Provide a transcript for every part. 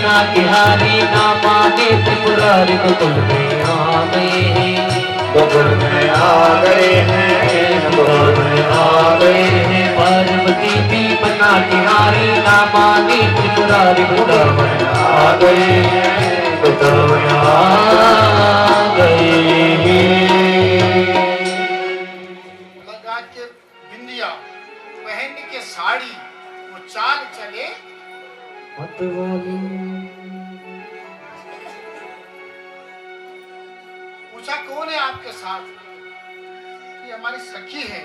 बना के हारी ना माने त्रिपुरारी गोकुल में आ गए हैं, गोकुल में आ गए हैं, गोकुल में आ गए हैं। पार्वती भी बना के हारी ना माने त्रिपुरारी गोकुल में आ गए हैं, गोकुल में आ गए हैं। लगा के बिंदिया पहन के साड़ी वो चाल चले मतवाली पूछा कौन है आपके साथ? कि हमारी सखी है।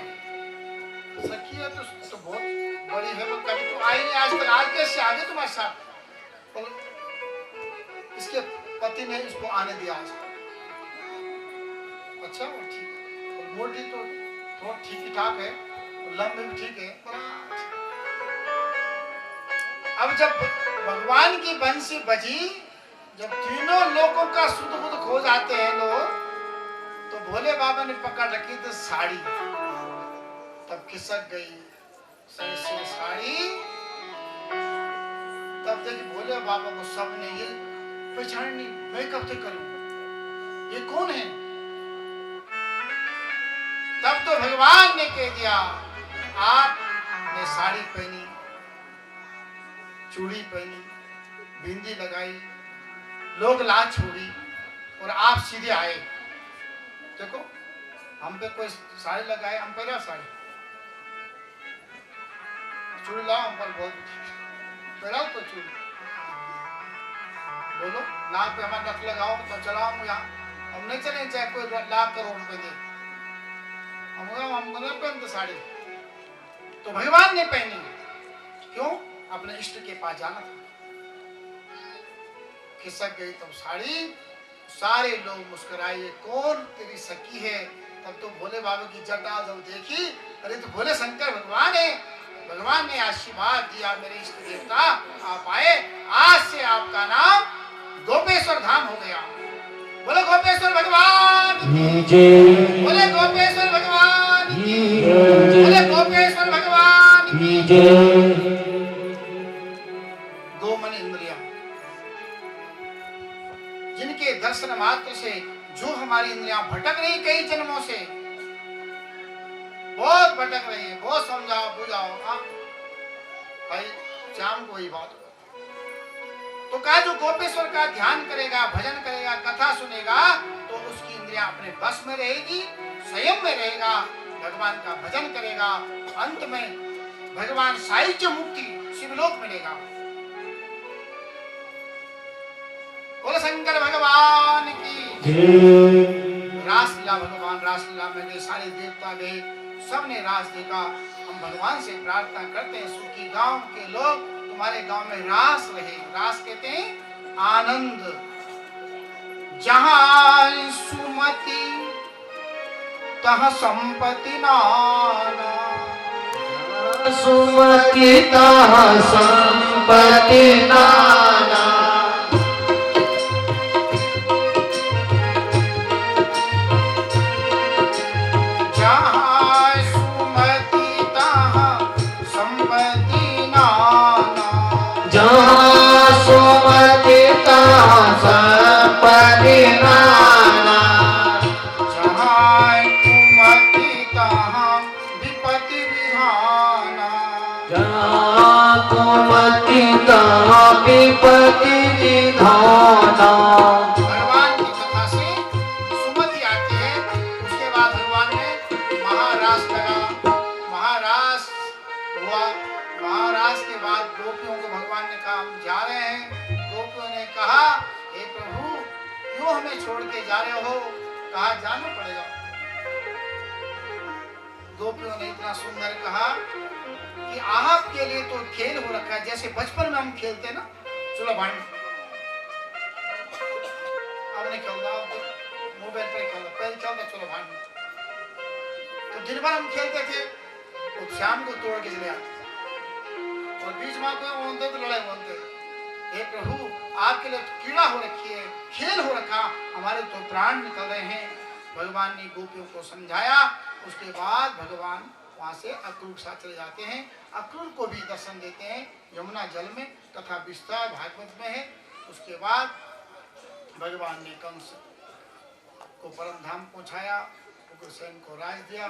सखी है तो बहुत बड़ी है, वो कभी तो आई नहीं आज तक, आज कैसे आ गई तुम्हारे साथ? और इसके पति ने इसको आने दिया आज। अच्छा वो ठीक है, और मोटी तो थोड़ा ठीक ही ठाक है, लंबी भी ठीक है। अब जब भगवान की बंसी बजी, जब तीनों लोगों का सुध बुध खो जाते हैं लोग, तो भोले बाबा ने पकड़ रखी थी साड़ी, तब खिसक गई सही से साड़ी। तब देखी भोले बाबा को सबने ये पहचान, मैं कब तक करूं, ये कौन है? तब तो भगवान ने कह दिया, आपने साड़ी पहनी, चूड़ी पहनी, बिंदी लगाई, लोग लाज छोड़ी और आप सीधे आए। देखो हम पे कोई साड़ी लगाए, हम पहले साड़ी, चूड़ी लाओ, हम पर बहुत पहनाओ तो चूड़ी, बोलो नाक पे हमारा नथ लगाओ तो चलाओ यहाँ, हम नहीं चले चाहे कोई लाख करोड़ रुपए दे, हम नहीं पहनते साड़ी। तो भगवान ने पहनी, क्यों? अपने इष्ट के पास जाना था। खिसक गई तब साड़ी, सारे लोग मुस्कुराए, ये कौन तेरी सखी है? तब तो भोले बाबा की जटा जब देखी, अरे तो भोले शंकर भगवान है। भगवान ने आशीर्वाद दिया, मेरे इष्ट देवता आप आए, आज से आपका नाम गोपेश्वर धाम हो गया। बोले गोपेश्वर भगवान की जय, बोले गोपेश्वर भगवान की जय, बोले गोपेश्वर भगवान की जय। दो मन इंद्रियां जिनके दर्शन मात्र से जो हमारी इंद्रियां भटक रही कई जन्मों से, बहुत भटक रही है, बहुत समझाओ बुझाओ भाई, शाम को ही बात तो कहा जो गोपेश्वर का ध्यान करेगा, भजन करेगा, कथा सुनेगा, तो उसकी इंद्रियां अपने बस में रहेगी, संयम में रहेगा, भगवान का भजन करेगा, अंत में भगवान साहित्य मुक्ति शिवलोक मिलेगा। बोले शंकर भगवान की रासलीला, भगवान रासलीला में गए, सारे देवता गए, सबने रास देखा। हम भगवान से प्रार्थना करते हैं, सुखी गांव के लोग तुम्हारे गांव में रास रहे। रास कहते हैं आनंद। जहां सुमति तहाँ संपत्ति नाना, सुमति तहाँ संपत्ति नाना। भगवान की कथा से सुमति आती है। उसके बाद भगवान ने महारास लगा, महारास हुआ। महारास के बाद गोपियों को भगवान ने कहा हम जा रहे हैं। गोपियों ने कहा हे प्रभु क्यों हमें छोड़ के जा रहे हो? कहा जाना पड़ेगा। गोपियों ने इतना सुंदर कहा कि आपके लिए तो खेल हो रखा है, जैसे बचपन में हम खेलते ना चलो भाई, अब नहीं खेलता, मोबाइल पे खेलता, पहले खेलता चलो भाई। तो दिन भर हम खेलते थे, तो शाम को तोड़ के चले आते और बीच में कोई बोलते तो लड़ाई बोलते। हे प्रभु आपके लिए तो कीड़ा हो रखी है, खेल हो रखा, हमारे तो प्राण निकल रहे हैं। भगवान ने गोपियों को समझाया। उसके बाद भगवान वहां से अक्रूर के साथ चले जाते हैं। अक्रूर को भी दर्शन देते हैं यमुना जल में, तथा विस्तार भागवत में है। उसके बाद भगवान ने कंस को परम धाम पहुंचाया, उग्रसेन को राज दिया,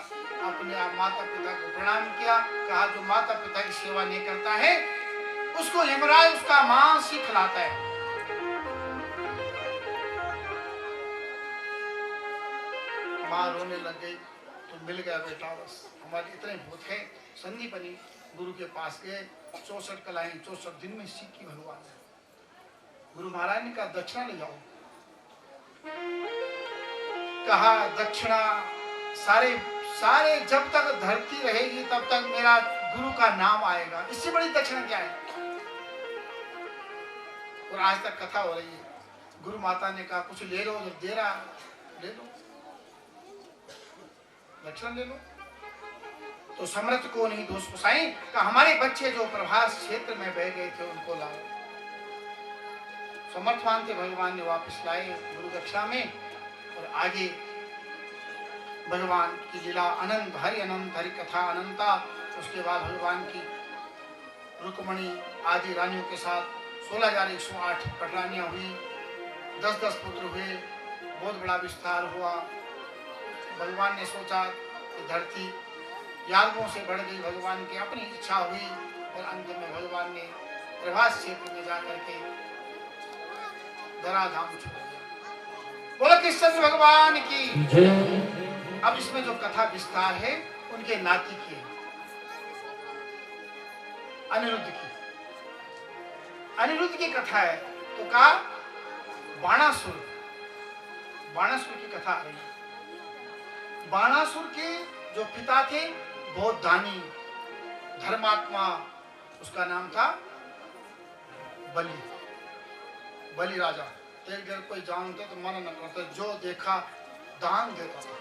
अपने आप माता पिता को प्रणाम किया, कहा जो माता पिता की सेवा नहीं करता है उसको यमराज उसका मांस ही खिलाता है। मां रोने लग गई, तो मिल गया बेटा, बस हमारे इतने भूत है। संदीपनी गुरु के पास गए, 64 कलाएं 64 दिन में सीखी भगवान ने। गुरु महाराज ने कहा दक्षिणा ले जाओ। कहा दक्षिणा सारे सारे जब तक धरती रहेगी तब तक मेरा गुरु का नाम आएगा, इससे बड़ी दक्षिणा क्या है। और आज तक कथा हो रही है। गुरु माता ने कहा कुछ ले लो, जब दे रहा ले लो, दक्षिणा ले लो। तो समर्थ को नहीं दोष पुसाई, कहा हमारे बच्चे जो प्रभास क्षेत्र में बह गए थे उनको लाओ। समर्थवान थे, भगवान ने वापस लाए गुरु दक्षिणा में। और आगे भगवान की लीला अनंत, हरि कथा अनंता। उसके बाद भगवान की रुक्मणी आदि रानियों के साथ 16,108 पटरानियां हुई, 10-10 पुत्र हुए, बहुत बड़ा विस्तार हुआ। भगवान ने सोचा कि धरती यादवों से बढ़ गई, भगवान की अपनी इच्छा हुई और अंत में भगवान ने प्रभास क्षेत्र में जाकर के धराधाम छोड़ दिया। बोला कृष्ण भगवान की। अब इसमें जो कथा विस्तार है उनके नाती की है, अनिरुद्ध की। अनिरुद्ध की कथा है। तो कहा बाणासुर की कथा आ रही है। बाणासुर के जो पिता थे बहुत दानी धर्मात्मा, उसका नाम था बलि राजा। एक दिन कोई जानते तो मना न करते, जो देखा दान देता था।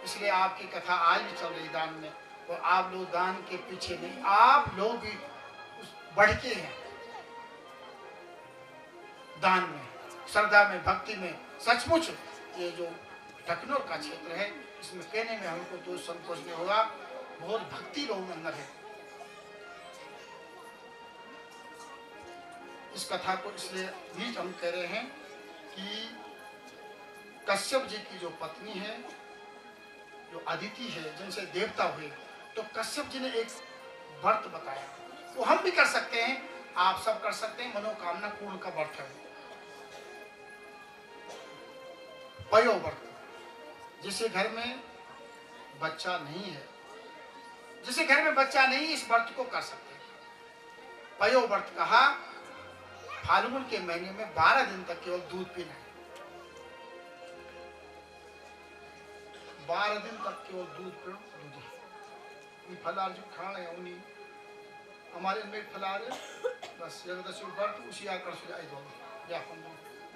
इसलिए आपकी कथा आज भी चल रही दान में। और आप लोग दान के पीछे नहीं, आप लोग भी बढ़ के हैं दान में, श्रद्धा में, भक्ति में। सचमुच ये जो टकनोर का क्षेत्र है इसमें कहने में हमको तो संकोच नहीं होगा, बहुत भक्ति लोग अंदर है। इस कथा को इसलिए भी हम कह रहे हैं कि कश्यप जी की जो पत्नी है, जो अदिति है, जिनसे देवता हुए, तो कश्यप जी ने एक व्रत बताया, वो हम भी कर सकते हैं, आप सब कर सकते हैं। मनोकामना पूर्ण का व्रत है पयो व्रत। जिसे घर में बच्चा नहीं है, जिसे घर में बच्चा नहीं, इस व्रत को कर सकते हैं। पयो व्रत कहा फाल्गुन के महीने में 12 दिन तक केवल दूध पीना है। 12 दिन तक केवल दूध पीना। फलार जो खाना है उन्हीं हमारे में फलार है, बस जगदशी व्रत उसी आकर से आई दो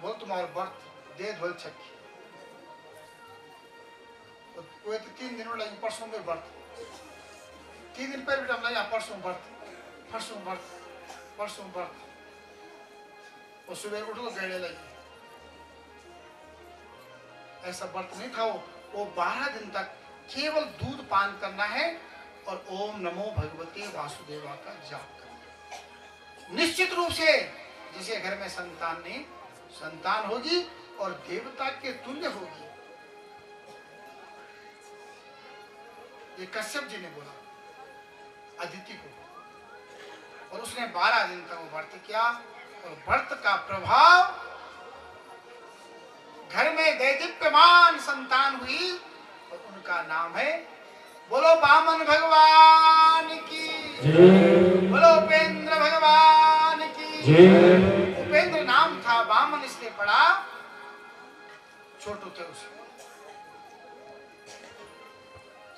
बोल तुम्हारा व्रत दे धोल छक्की। तो 3 दिन लगे, परसों में व्रत, 3 दिन पहले बेटा लगा परसों व्रत, परसों व्रत, परसों व्रत। और सुबह उठ लो गड़े लगी। ऐसा व्रत नहीं था वो 12 दिन तक केवल दूध पान करना है और ओम नमो भगवते वासुदेवा का जाप करना। निश्चित रूप से जिसे घर में संतान नहीं, संतान होगी और देवता के तुल्य होगी। ये कश्यप जी ने बोला अदिति को, और उसने 12 दिन तक वो व्रत किया। और व्रत का प्रभाव घर में दैदीप्यमान संतान हुई और उनका नाम है, बोलो बामन भगवान की, बोलो उपेंद्र भगवान की। उपेंद्र नाम था, बामन इसलिए पड़ा, छोटू थे उसे।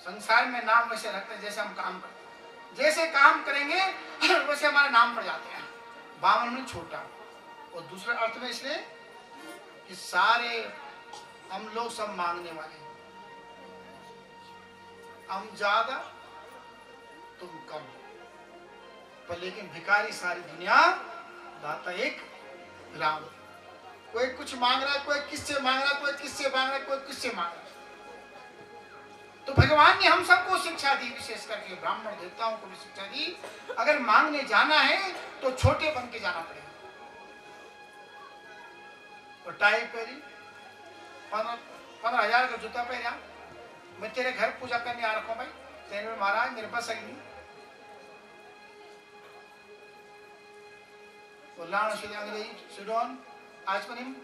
संसार में नाम वैसे रखते हैं जैसे हम काम करते हैं, जैसे काम करेंगे वैसे हमारे नाम पड़ जाते हैं। बामन में छोटा, और दूसरे अर्थ में इसलिए कि सारे हम लोग सब मांगने वाले, हम ज्यादा तुम कम, पर लेकिन भिखारी सारी दुनिया, दाता एक राम। कोई कुछ मांग रहा है, कोई किससे मांग रहा है, कोई किससे मांग रहा है, कोई किससे मांग रहा है। तो भगवान ने हम सबको शिक्षा दी, विशेष करके ब्राह्मण देवताओं को भी शिक्षा दी, अगर मांगने जाना है तो छोटे बन के जाना पड़ेगा। और टाई पहरी, 15,000 का जूता पहना। मैं तेरे घर पूजा करने आ रखा हूं भाई, तेरे महाराज मेरे पास आई नहीं। लाण सीधे अंग्रेजी सिडोन आज पर नहीं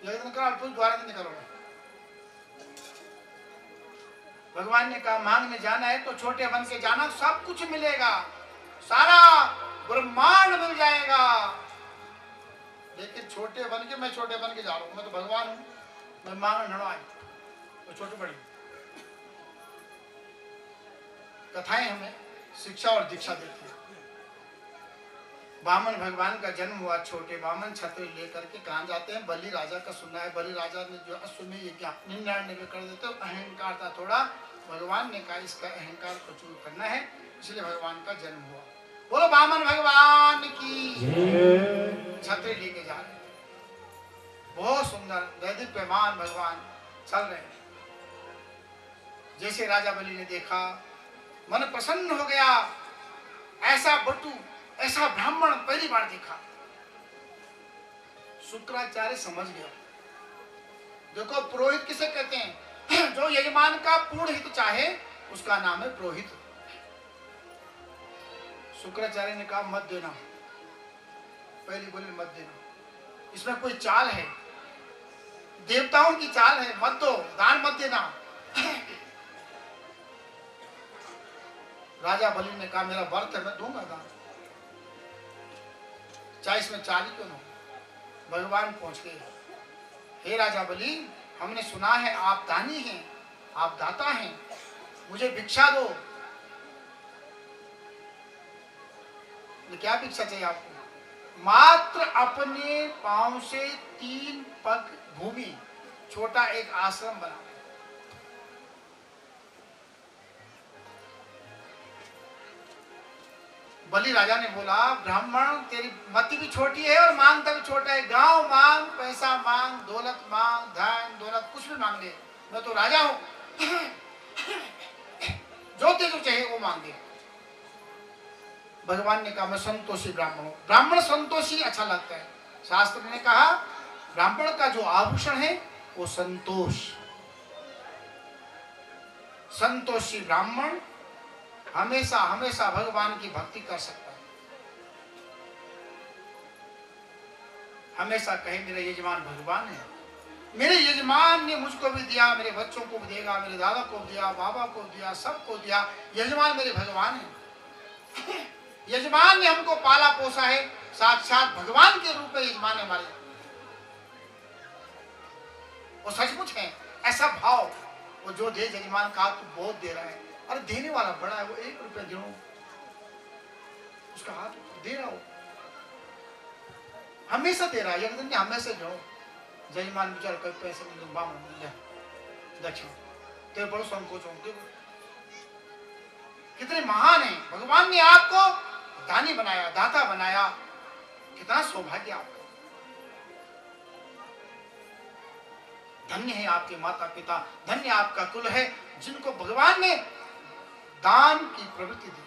यदि कर अल्पुष द्वारा से निकलो। भगवान ने कहा मांगने जाना है तो छोटे बन के जाना, सब कुछ मिलेगा, सारा ब्रह्मांड मिल जाएगा। लेकिन छोटे बन के, मैं छोटे बन के जा रहा हूं, मैं तो भगवान हूं, मैं मांगने न आई तो छोटे बड़ी। कथाएं हमें शिक्षा और दीक्षा देती है। वामन भगवान का जन्म हुआ, छोटे वामन छत्र लेकर के कहाँ जाते हैं? बलि राजा का सुनना है। बलि राजा ने जो अश्वमेध यज्ञ 99 कर देते, अहंकार था थोड़ा। भगवान ने कहा इसका अहंकार को चूर करना है, इसलिए भगवान का जन्म हुआ। बोलो वामन भगवान की। छत्र लेके जा रहे, बहुत सुंदर दैदीप्यमान भगवान चल रहे हैं। जैसे राजा बलि ने देखा, मन प्रसन्न हो गया। ऐसा बटू, ऐसा ब्राह्मण पहली बार देखा। शुक्राचार्य समझ गया। देखो पुरोहित किसे कहते हैं? जो यजमान का पूर्ण हित चाहे उसका नाम है पुरोहित। शुक्राचार्य ने कहा मत देना, पहली बोली मत देना, इसमें कोई चाल है, देवताओं की चाल है, मत दो, दान मत देना। राजा बलि ने कहा मेरा व्रत है, मैं दूंगा दान, चाहे इसमें चाल ही क्यों न हो। भगवान पहुंच गए। हे राजा बलि, हमने सुना है आप दानी हैं, आप दाता हैं, मुझे भिक्षा दो। क्या भिक्षा चाहिए आपको? मात्र अपने पांव से 3 पग भूमि, छोटा एक आश्रम बना। बलि राजा ने बोला ब्राह्मण तेरी मति भी छोटी है और मांगता भी छोटा है। गांव मांग, पैसा मांग, दौलत मांग, धन दौलत कुछ भी मांग ले, मैं तो राजा हूं। जो तेरे चाहिए वो मांगे। भगवान ने कहा मैं संतोषी ब्राह्मण हूं। ब्राह्मण संतोषी अच्छा लगता है। शास्त्र ने कहा ब्राह्मण का जो आभूषण है वो संतोष। संतोषी ब्राह्मण हमेशा हमेशा भगवान की भक्ति कर सकता है। हमेशा कहे मेरा यजमान भगवान है, मेरे यजमान ने मुझको भी दिया, मेरे बच्चों को भी देगा, मेरे दादा को दिया, बाबा को दिया, सबको दिया। यजमान मेरे भगवान है। यजमान ने हमको पाला पोसा है, साक्षात भगवान के रूप में यजमान है हमारे। वो सचमुच है। ऐसा भाव, वो जो दे यजमान का तो बहुत दे रहा है, अरे देने वाला बड़ा है, वो 1 रुपया दो, उसका हाथ दे रहा हो, हमेशा दे रहा है। एक दिन हमेशा जो जजमान विचार कर पैसे में दूंगा दक्षिण तेरे बड़ो संकोच होंगे। कितने महान है। भगवान ने आपको दानी बनाया, दाता बनाया, कितना सौभाग्य आपका। धन्य है आपके माता पिता, धन्य आपका कुल है जिनको भगवान ने दान की प्रवृत्ति दी।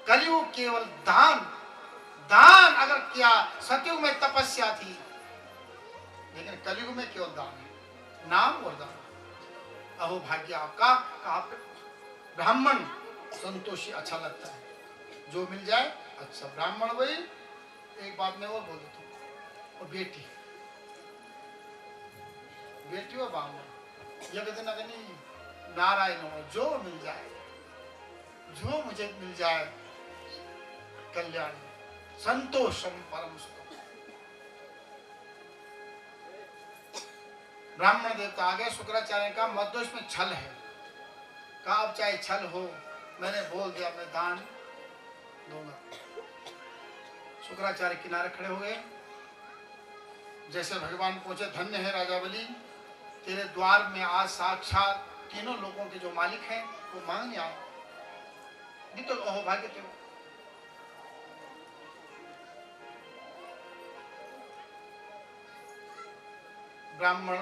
कलयुग केवल दान, दान अगर किया, सतयुग में तपस्या थी, लेकिन कलयुग में केवल दान है, नाम और दान। अहो भाग्य आपका। आप ब्राह्मण संतोषी अच्छा लगता है, जो मिल जाए अच्छा। ब्राह्मण वही। एक बात मैं और बोल देता हूँ, और बेटी बेटी और ब्राह्मण ये कहते अगर नहीं नारायण हो, जो मिल जाए, जो मुझे मिल जाए कल्याण, संतोषम परम सुखम। ब्राह्मण देवता आगे शुक्राचार्य का मत दो, इसमें छल है। कहा अब चाहे छल हो, मैंने बोल दिया मैं दान दूंगा। शुक्राचार्य किनारे खड़े हो गए। जैसे भगवान पहुंचे, धन्य है राजा बलि, तेरे द्वार में आज साक्षात तीनों लोगों के जो मालिक हैं वो मांगने आओ। नहीं तो अहो भाग्य तेरे। ब्राह्मण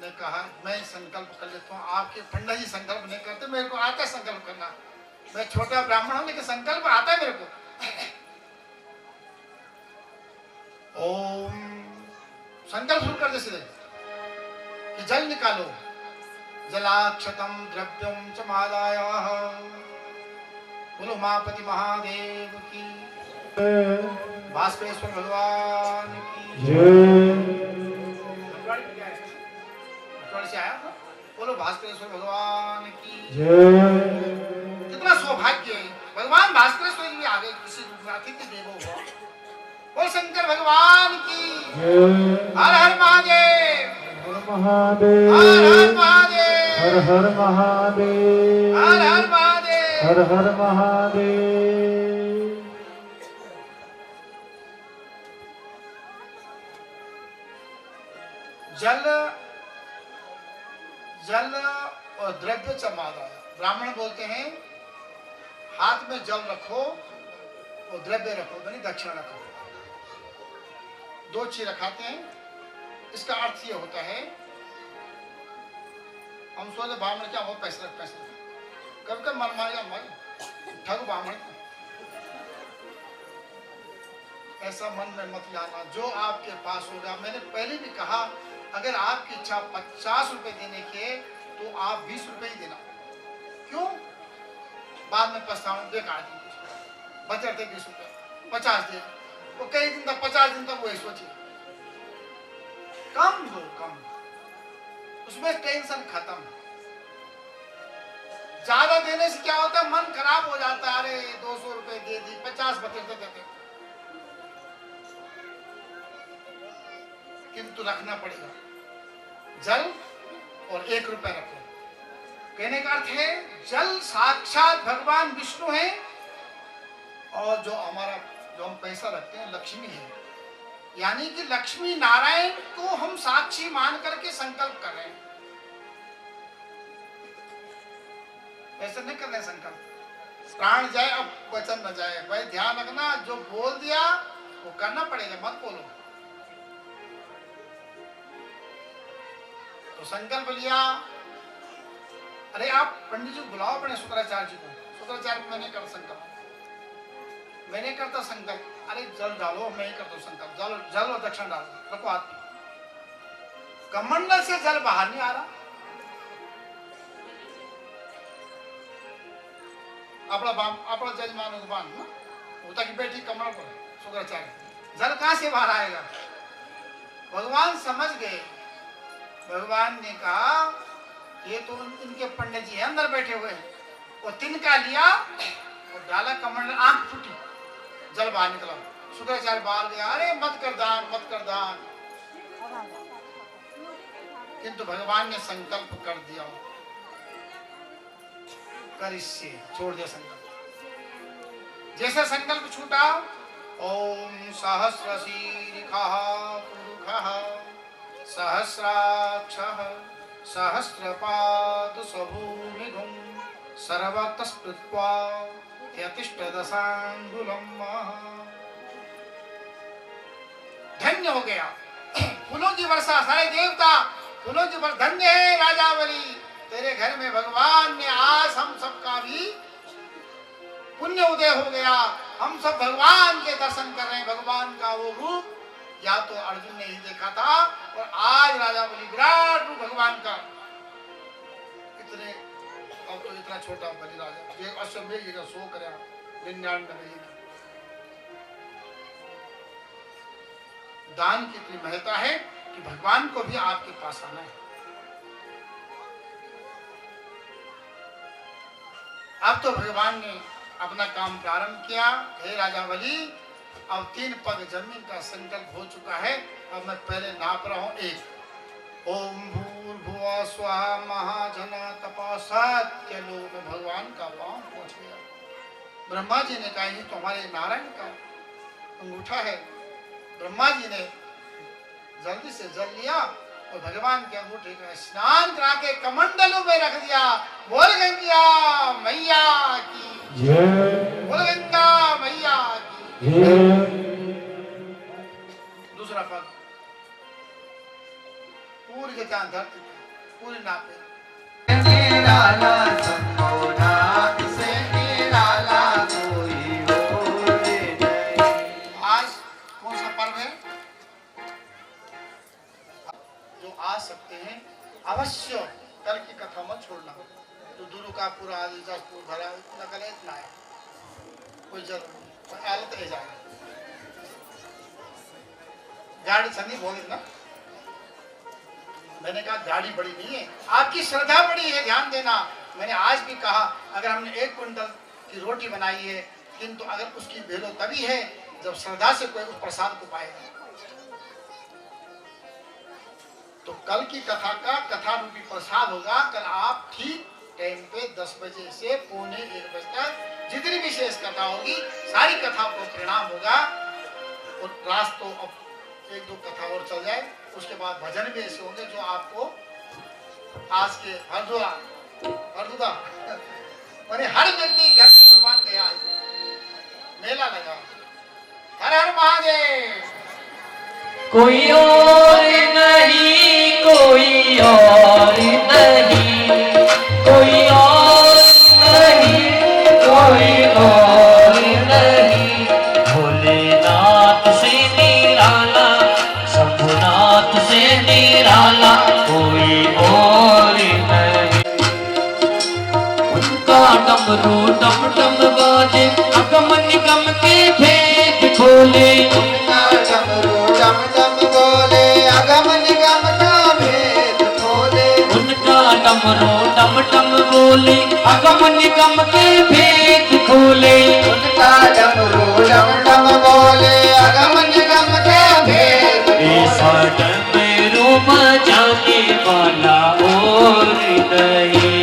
ने कहा मैं संकल्प कर लेता हूँ। आपके पंडित जी संकल्प नहीं करते, मेरे को आता है संकल्प करना। मैं छोटा ब्राह्मण हूं लेकिन संकल्प आता है मेरे को। ओम संकल्प शुरू कर दे सीधे कि जल निकालो। जलाक्षतम द्रव्यम च मादायाः। बोलो उमापति महादेव की, भास्करेश्वर भगवान की जय। से आया बोलो भास्करेश्वर भगवान की जय। कितना सौभाग्य है, भगवान भास्करेश्वर जी भी आ गए किसी रूप में, अतिथि देवो भव। बोल शंकर भगवान की जय। हर हर महादेव, महादेव, हर हर महादेव, हर हर महादेव, हर हर महादेव, हर हर महादेव। जल जल और द्रव्य चमादा। ब्राह्मण बोलते हैं हाथ में जल रखो और द्रव्य रखो, यानी दक्षिणा रखो। दो चीज रखाते हैं। इसका अर्थ ये होता है, हम सोचे ब्राह्मण क्या हो, पैसे रख पैसे रख। कब कब मन मारेगा भाई ठग ब्राह्मण, ऐसा मन में मत लाना। जो आपके पास होगा, मैंने पहले भी कहा, अगर आपकी इच्छा 50 रुपए देने की है तो आप 20 रुपए ही देना। क्यों? बाद में पछताओ, बेकार दिन बचे थे 20 रुपए, 50 दे। वो कई दिन तक, 50 दिन तक वही सोचिए, कम दो कम, उसमें टेंशन खत्म। ज्यादा देने से क्या होता है, मन खराब हो जाता है। अरे 200 रुपए दे दी, 50 बचे देते। किंतु रखना पड़ेगा जल और 1 रुपया रखो। कहने का अर्थ है जल साक्षात भगवान विष्णु है, और जो हम पैसा रखते हैं लक्ष्मी है। यानी कि लक्ष्मी नारायण को हम साक्षी मान करके संकल्प कर रहे हैं। ऐसा नहीं कर रहे संकल्प, प्राण जाए अब वचन न जाए। भाई ध्यान रखना, जो बोल दिया वो करना पड़ेगा, मत बोलो। तो संकल्प लिया। अरे आप पंडित जी बुलाओ अपने शुक्राचार्य जी को। शुक्राचार्य को मैंने कर संकल्प, मैंने करता संकल्प। अरे जल डालो, मैं ही करता संकल्प। जल और दक्षिण डालो, रखो हाथ में। कमंडल से जल बाहर नहीं आ रहा। अपना जजमान भगवान होता कि बैठी कमर पर शुक्राचार्य, जल कहां से बाहर आएगा? भगवान समझ गए। भगवान ने कहा ये तो इनके पंडित जी अंदर बैठे हुए हैं। वो तिनका लिया और डाला कमंडल, आंख फूटी, जल बाहर निकला। शुक्राचार्य बाहर गया, अरे मत कर दान, मत कर दान। किंतु भगवान ने संकल्प कर दिया, कर इससे छोड़ दिया संकल्प। जैसे संकल्प छूटा, ओम सहस्रशीर्षः पुरुषः सहस्राक्षः सहस्रपाद स्वभूमिगुं सर्वतः स्मृत्वा यतिष्ठदशांगुलम्। धन्य हो गया, फूलों की वर्षा, सारे देवता फूलों की वर्षा। धन्य है राजावली, तेरे घर में भगवान ने आज हम सबका भी पुण्य उदय हो गया। हम सब भगवान के दर्शन कर रहे हैं। भगवान का वो रूप या तो अर्जुन ने ही देखा था, और आज राजावली विराट रूप भगवान का। इतने अब तो इतना छोटा बलि राजा, ये अश्वमेध जी का सो करे 99 दान की इतनी महत्ता है कि भगवान को भी आपके पास आना है। अब तो भगवान ने अपना काम प्रारंभ किया। हे राजावली, अब 3 पग जमीन का संकल्प हो चुका है। अब मैं पहले नाप रहा हूं। 1 ओम भूर्भुवः स्वः महाजना तपा। 7 के लोग में भगवान का पांव पहुंच गया। ब्रह्मा जी ने कहा ये तो हमारे नारायण का अंगूठा है। ब्रह्मा जी ने जल्दी से जल लिया और भगवान के अंगूठे का स्नान करा के कमंडलों में रख दिया। बोल गंगा मैया की जय, बोल गंगा मैया की जय। दूसरा पग पूरी के चांद धरती पूरी नापे। निराला संबोधा से निराला कोई हो नहीं। आज कौन सा पर्व है? सकते हैं, अवश्य कल की कथा मत छोड़ना। तो दुरु का पूरा आदि जसपुर भरा इतना कले इतना है, कोई जरूर कोई आलत है जाए गाड़ी संगी बोले ना, मैंने कहा गाड़ी बड़ी नहीं है, आपकी श्रद्धा बड़ी है, ध्यान देना। मैंने आज भी कहा अगर हमने 1 क्विंटल की रोटी बनाई है, किंतु अगर उसकी वैल्यू तभी है जब श्रद्धा से कोई उस प्रसाद को पाएगा। तो कल की कथा का कथा रूपी प्रसाद होगा। कल आप ठीक टाइम पे 10 बजे से पौने 1 बजे तक जितनी विशेष कथा होगी सारी कथा को परिणाम होगा। और रात तो अब 1-2 कथा और चल जाए, उसके बाद भजन भी ऐसे होंगे जो आपको आज के हरदुदा मैंने हर व्यक्ति घर भगवान गया, मेला लगा, हर हर महादेव। कोई और नहीं, कोई और नहीं, कोई और नहीं, कोई और नहीं, भोलेनाथ से निराला, शंभुनाथ से निराला, कोई और नहीं। उनका डमरू डम डम बाजे, अगम निगम के भेद खोले, उनका डमरू डम डम बोले, अगम निगम का भेद खोले। उनका डमरू डम डम बोले, अगम निगम के भेद खोले, उनका डमरू डम डम बोले, अगम निगम का भेद ऐसा डमरू बजाने वाला और नहीं,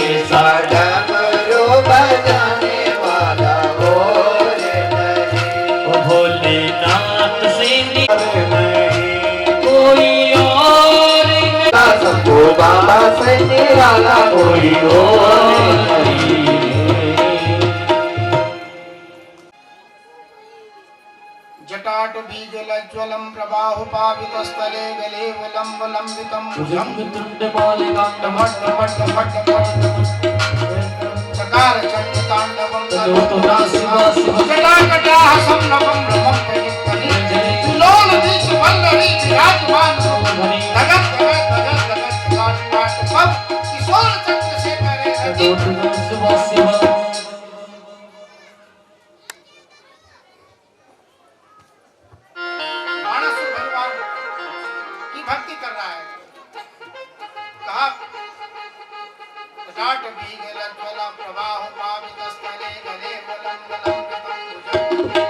ऐसा डमरू बजाने वाला और नहीं, ओ भोलेनाथ से नहीं। कोई और नहीं, शंभू बाबा से निराला कोई और नहीं। जटाटवीगलज्ज्वलं प्रबाहुपावितस्थले गलेवलम्बलम्बितं भुजं चकार चण्डताण्डवं जटाकटाः संनवं रमं प्रयुक्तनि लोलदीक्षवल्लरी विराजमानं धगत धगत धगत धगत काट काट पब किशोर चंद्रशेखर रचित मानसुर भगवान की भक्ति कर रहा है। कहा जटाटवीगलज्ज्वलं प्रबाहुपावितस्थले गलेवलम्बलम्बितं भुजं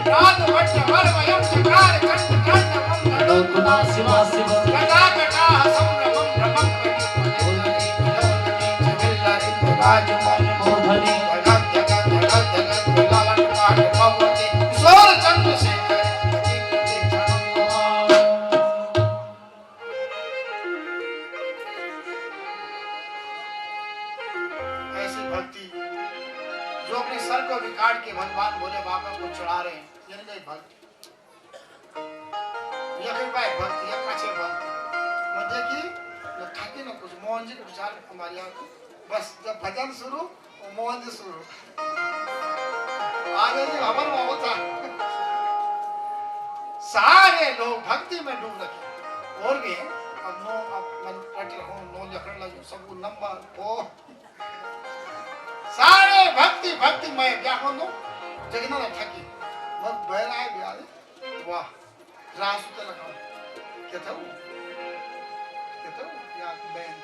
राजवट्टवर्वयं चकार चण्डताण्डवं जटाकटाः संभ्रमं भ्रमं किशोर चंद्रशेखर ऐसी भक्ति जो अपने सर को बिगाड़ के भगवान भोले बाबा को चढ़ा रहे हैं, ये नहीं भक्ति, ये कहीं पाए भक्ति, ये अच्छे भक्ति मत देखिए न खाके न कुछ मोहन जी को विचार हमारी आंख बस जब भजन शुरू मोहन जी शुरू आगे जी हवन में होता सारे लोग भक्ति में डूब रखे और भी हैं। अब नो अब मन कट रहो नो लखड़ लगो सब नंबर ओ सारे भक्ति भक्ति में क्या हो नो जगना न थकी मत बहराए बियाले वाह रासु ते लगाओ क्या था या बहन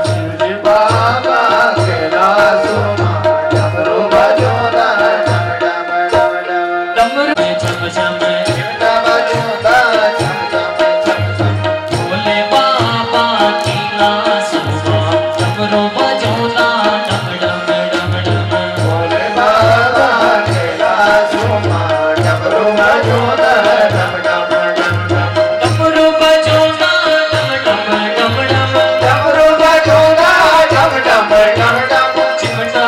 शिव बाबा के रासुमा डमरू बजो दा डम डम डम डम डमरू झम झम डम बजो दा झम झम झम झम भोले बाबा की लासुमा डमरू बजोला डम डम डम डम भोले बाबा के रासुमा डमरू बजो दा डम डम डम डम डमरू बजोला डम डम डम डम डमरू बजो दा डम डम डम डम चिमटा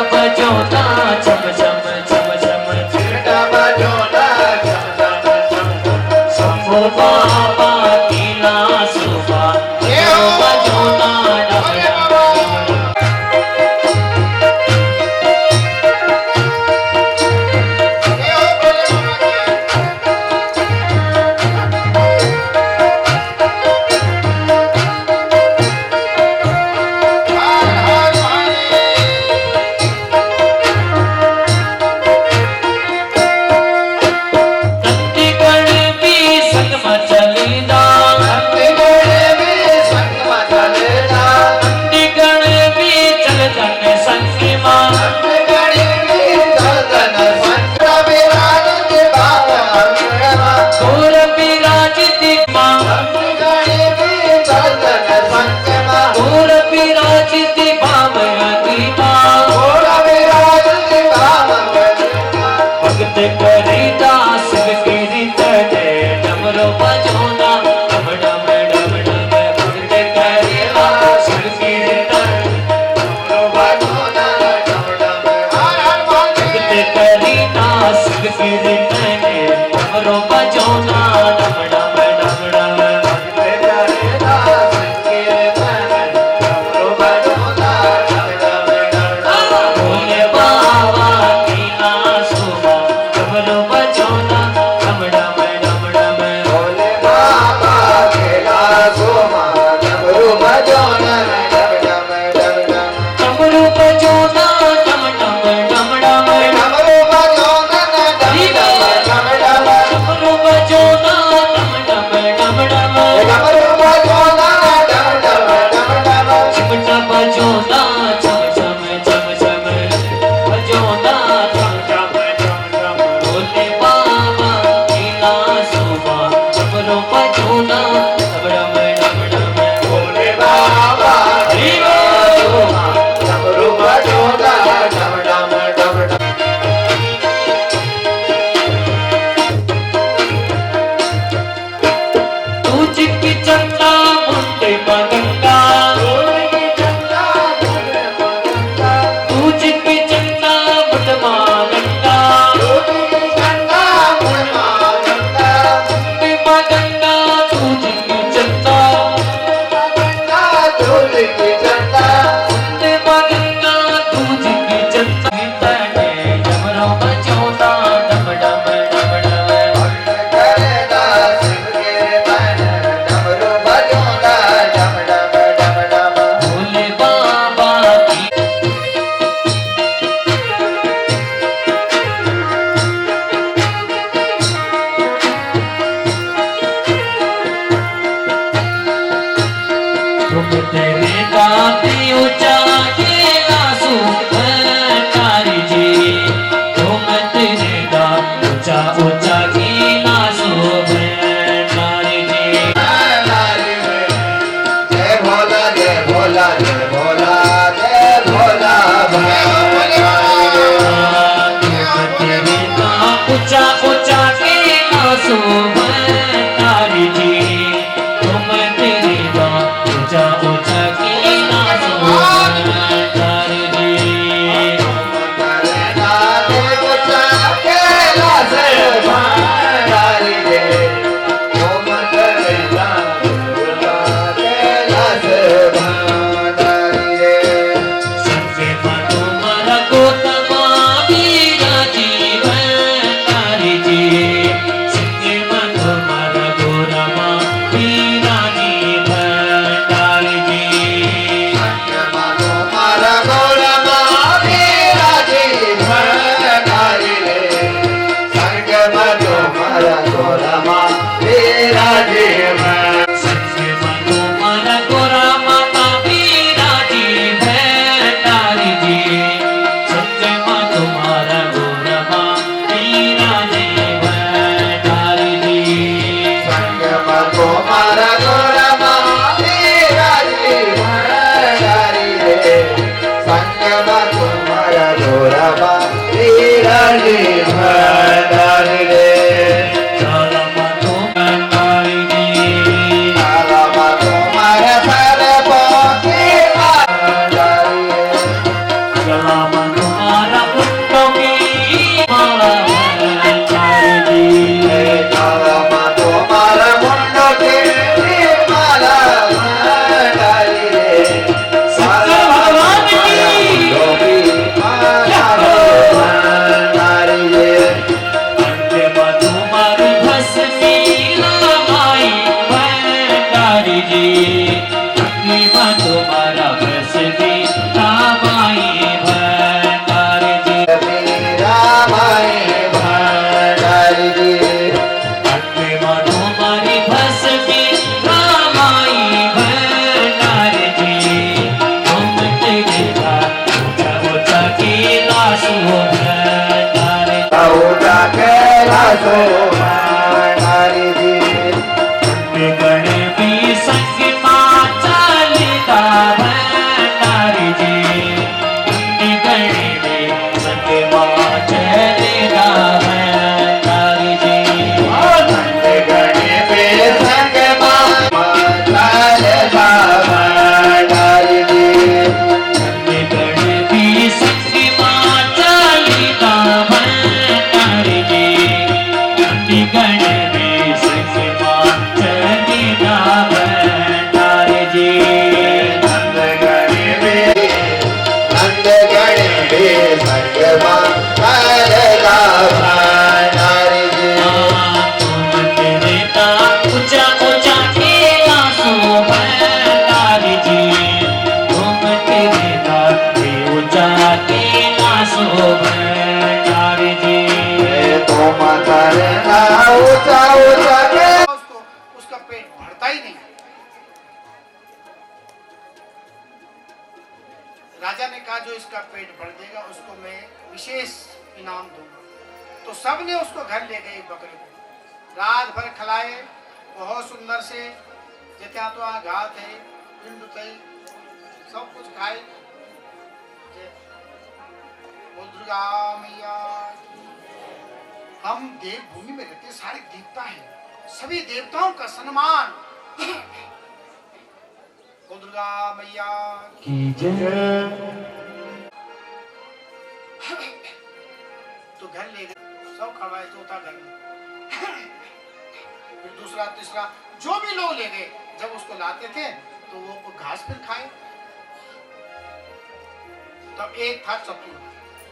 संकीर्तन डमरू बजोना डम डम डम डम भजते प्यारे दास संकीर्तन डमरू बजोना डम डम डम डम भोले बाबा की नासुमा डमरू बजोना डम डम डम डम भोले बाबा खेला सोमा डमरू बजोना डम डम डम डम डमरू बजोना डम डम डम डम डमरू बजोना डम डम डम डम डमरू बजोना डम डम डम डम डमरू बजोना डम डम डम डम चिमटा बजोना चम चम चम चम बजोना चम चम चम चम भोले बाबा की नासुमा डमरू बजोना डम डम डम डम भोले बाबा खेला सोमा डमरू बजोना डम डम डम डम तुझकी चंदा मुंडे मगंगा तुझकी चंदा मुंड मगंगा मुंडे मगंगा तुझकी चंदा मुंडे मगंगा तुझकी चंदा तने डमरू बजोना डम डम डम डम भोले बाबा की तुम तेरे गाते ऊंचा गेला सुभकारी जी तुम तेरे गाते ऊंचा ऊंचा गेला सुभकारी जी जय भोला जय भोला जय भोला जय भोला तेरे गाते ऊंचा ऊंचा गेला सुभकारी जी तुम तेरे गाते ऊंचा ऊंचा गेला सुभकारी जी संगे तुम्हारा गोतमा वीरा जीवन तारी जी संगे तुम्हारा गोरमा वीरा जीवन तारी जी संगे तुम्हारा गोरमा वीरा जीवन तारी जी संगे तुम्हारा गोरमा वीरा जीवन तारी जी चलम तुम्हारी जी चलम तुम्हारा मुंडो की माला तारी जी शंकर भगवान की तुम्हारी भस्मी लगाई भंडारी जी तुम्हारा भस्मी लगाई भंडारी जी तुम्हारी भस्मी लगाई भंडारी जी तुम तेरे ऊंचा ऊंचा कैलाश हो भंडारी गणे भी संग चलिता भंडारी जी गणे भी संग चलिता भंडारी जी गणे भी संग चलिता भंडारी जी शोभे नारी जी। तुम करना ऊंचा ऊंचा के उसको उसका पेट भरता ही नहीं। राजा ने कहा जो इसका पेट भर देगा उसको मैं विशेष इनाम दूंगा। तो सबने उसको घर ले गए बकरे को, रात भर खिलाए बहुत सुंदर से, जितना तो घात है पिंड थे सब कुछ खाए। बोल दुर्गा मैया की। हम देव भूमि में रहते, सारे देवता हैं, सभी देवताओं का सम्मान। बोल दुर्गा मैया की। की जय। तो घर ले गए, सब खवाए, चौथा घर में। फिर दूसरा तीसरा जो भी लोग ले गए, जब उसको लाते थे तो वो घास फिर खाए। तब एक था चतुर,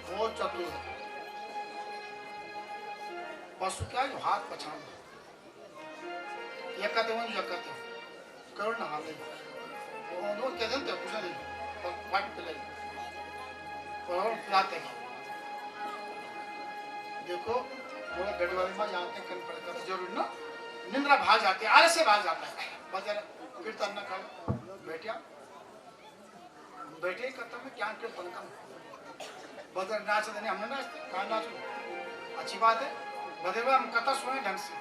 वो चतुर पशु क्या जो हाथ पछाड़ यकते वन यकते करुण हाले वो कहते हैं कुछ नहीं वाट पे लगे और लाते हैं। देखो वो गढ़वाली में जाते हैं, कन पड़ता जरूर ना, निंद्रा भाग जाते हैं, आलस से भाग जाता है। बजर कीर्तन न कर बैठिया बैठे करता में क्या कीर्तन कर बदर नाच देने हमने नाचते कहाँ नाचो, अच्छी बात है। बदर हम कथा सुने ढंग से,